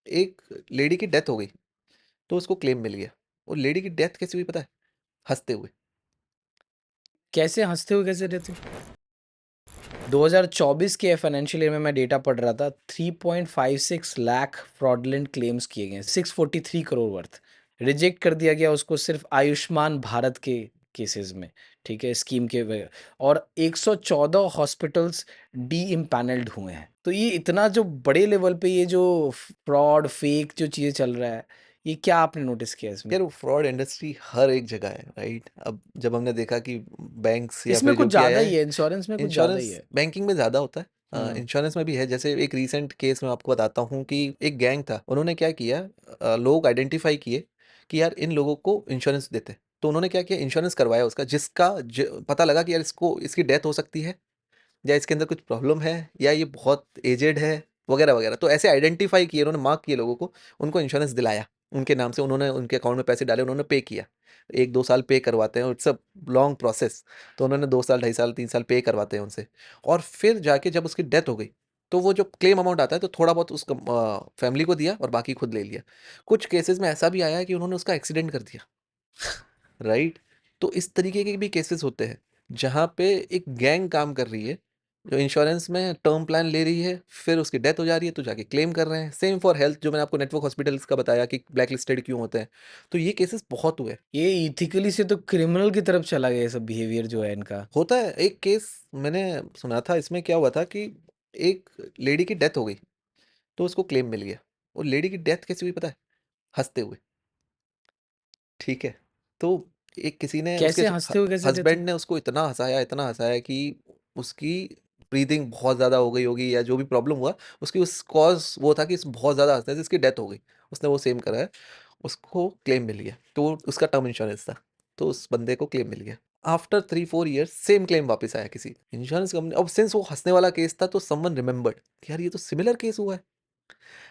एक लेडी की डेथ हो गई, तो उसको क्लेम मिल गया। और लेडी की डेथ कैसे हुई पता है? हँसते हुए। कैसे हँसते हुए कैसे रहते हो? 2024 के फाइनेंशियल ईयर में मैं डेटा पढ़ रहा था, 3.56 लाख फ्रॉडलेंट क्लेम्स किए गए, 643 करोड़ वर्थ। रिजेक्ट कर दिया गया उसको सिर्फ आयुष्मान भारत के केसेस में, ठीक है, स्कीम के और 114 हॉस्पिटल्स डी इम्पैनल्ड हुए हैं। तो ये इतना जो बड़े लेवल पे ये जो फ्रॉड फेक जो चीज़ें चल रहा है, ये क्या आपने नोटिस किया इसमें? यार वो फ्रॉड इंडस्ट्री हर एक जगह है, राइट? अब जब हमने देखा कि बैंक्स या इसमें फिर कुछ जो भी आया ज़्यादा ही है, है, इंश्योरेंस में कुछ ज़्यादा ही इंश्योरेंस है। बैंकिंग में ज़्यादा होता है, हम्म। इंश्योरेंस में भी है। जैसे एक रीसेंट केस मैं आपको बताता हूँ कि एक गैंग था, उन्होंने क्या किया, लोग आइडेंटिफाई किए कि यार इन लोगों को इंश्योरेंस देते हैं। तो उन्होंने क्या किया, इंश्योरेंस करवाया उसका, जिसका पता लगा कि यार इसको इसकी डेथ हो सकती है, या इसके अंदर कुछ प्रॉब्लम है, या ये बहुत एजेड है, वगैरह वगैरह। तो ऐसे आइडेंटिफाई किए उन्होंने, मार्क किए लोगों को, उनको इंश्योरेंस दिलाया उनके नाम से। उन्होंने उनके अकाउंट में पैसे डाले, उन्होंने पे किया। 1-2 साल पे करवाते हैं, इट्स अ लॉन्ग प्रोसेस। तो उन्होंने 2 साल, 2.5 साल, 3 साल पे करवाते हैं उनसे। और फिर जाके जब उसकी डेथ हो गई, तो वो जो क्लेम अमाउंट आता है, तो थोड़ा बहुत उसका फैमिली को दिया और बाकी खुद ले लिया। कुछ केसेस में ऐसा भी आया है कि उन्होंने उसका एक्सीडेंट कर दिया, राइट? तो इस तरीके के भी केसेस होते हैं, जहाँ पे एक गैंग काम कर रही है, जो इंश्योरेंस में टर्म प्लान ले रही है, फिर उसकी डेथ हो जा रही है तो जाके क्लेम कर रहे हैं। सेम फॉर हेल्थ, जो मैंने आपको नेटवर्क हॉस्पिटल्स का बताया कि ब्लैक लिस्टेड क्यों होते हैं। तो ये केसेस बहुत हुए। ये इथिकली से तो क्रिमिनल की तरफ चला गया ये सब बिहेवियर जो है इनका। होता है। एक केस मैंने सुना था, इसमें क्या हुआ था कि एक लेडी की डेथ हो गई, तो उसको क्लेम मिल गया। और लेडी की डेथ कैसे हुई पता है? हँसते हुए। ठीक है? तो एक किसी ने उसके कैसे हँसते हुए कैसे रहते हो? हस्बैंड ने उसको इतना हँसाया कि उसकी ब्रीथिंग बहुत ज़्यादा हो गई होगी, या जो भी प्रॉब्लम हुआ, उसकी उस कॉज़ वो था कि इस बहुत ज़्यादा हँसने से इसकी डेथ हो गई। उसने वो सेम करा है, उसको क्लेम मिल गया। तो उसका टर्म इंश्योरेंस था, तो उस बंदे को क्लेम मिल गया। आफ्टर 3-4 ईयर्स सेम क्लेम वापस आया किसी इंश्योरेंस कंपनी। अब सिंस वो हँसने वाला केस था, तो समवन रिमेंबर्ड कि यार ये तो सिमिलर केस हुआ है।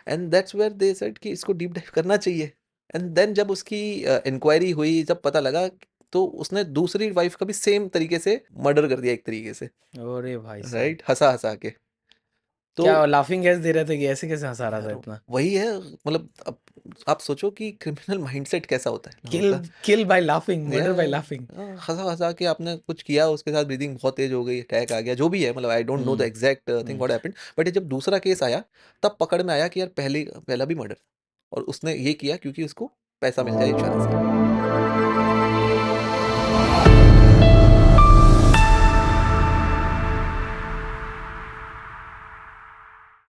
And that's where they said कि इसको डीप डाइव करना चाहिए। एंड देन जब उसकी इंक्वायरी हुई, जब पता लगा, तो उसने दूसरी वाइफ का भी सेम तरीके से मर्डर कर दिया, एक तरीके से, अरे भाई साहब! राइट? हंसा हंसा के। तो क्या लाफिंग गैस दे रहे थे कि ऐसे कैसे हँसा रहा था यार इतना? वही है, मतलब अब आप सोचो कि क्रिमिनल माइंडसेट कैसा होता है लोगों किल का। किल बाय लाफिंग, या मर्डर बाय लाफिंग। हंसा हंसा के आपने कुछ किया, उसके साथ ब्रीदिंग बहुत तेज हो गई, अटैक आ गया, जो भी है, मतलब I don't know the hmm, exact thing hmm. What happened. But जब दूसरा केस आया, तब पकड़ में आया कि यार पहला भी मर्डर, और उसने ये किया क्योंकि उसको पैसा मिल जाए इंश्योरेंस का।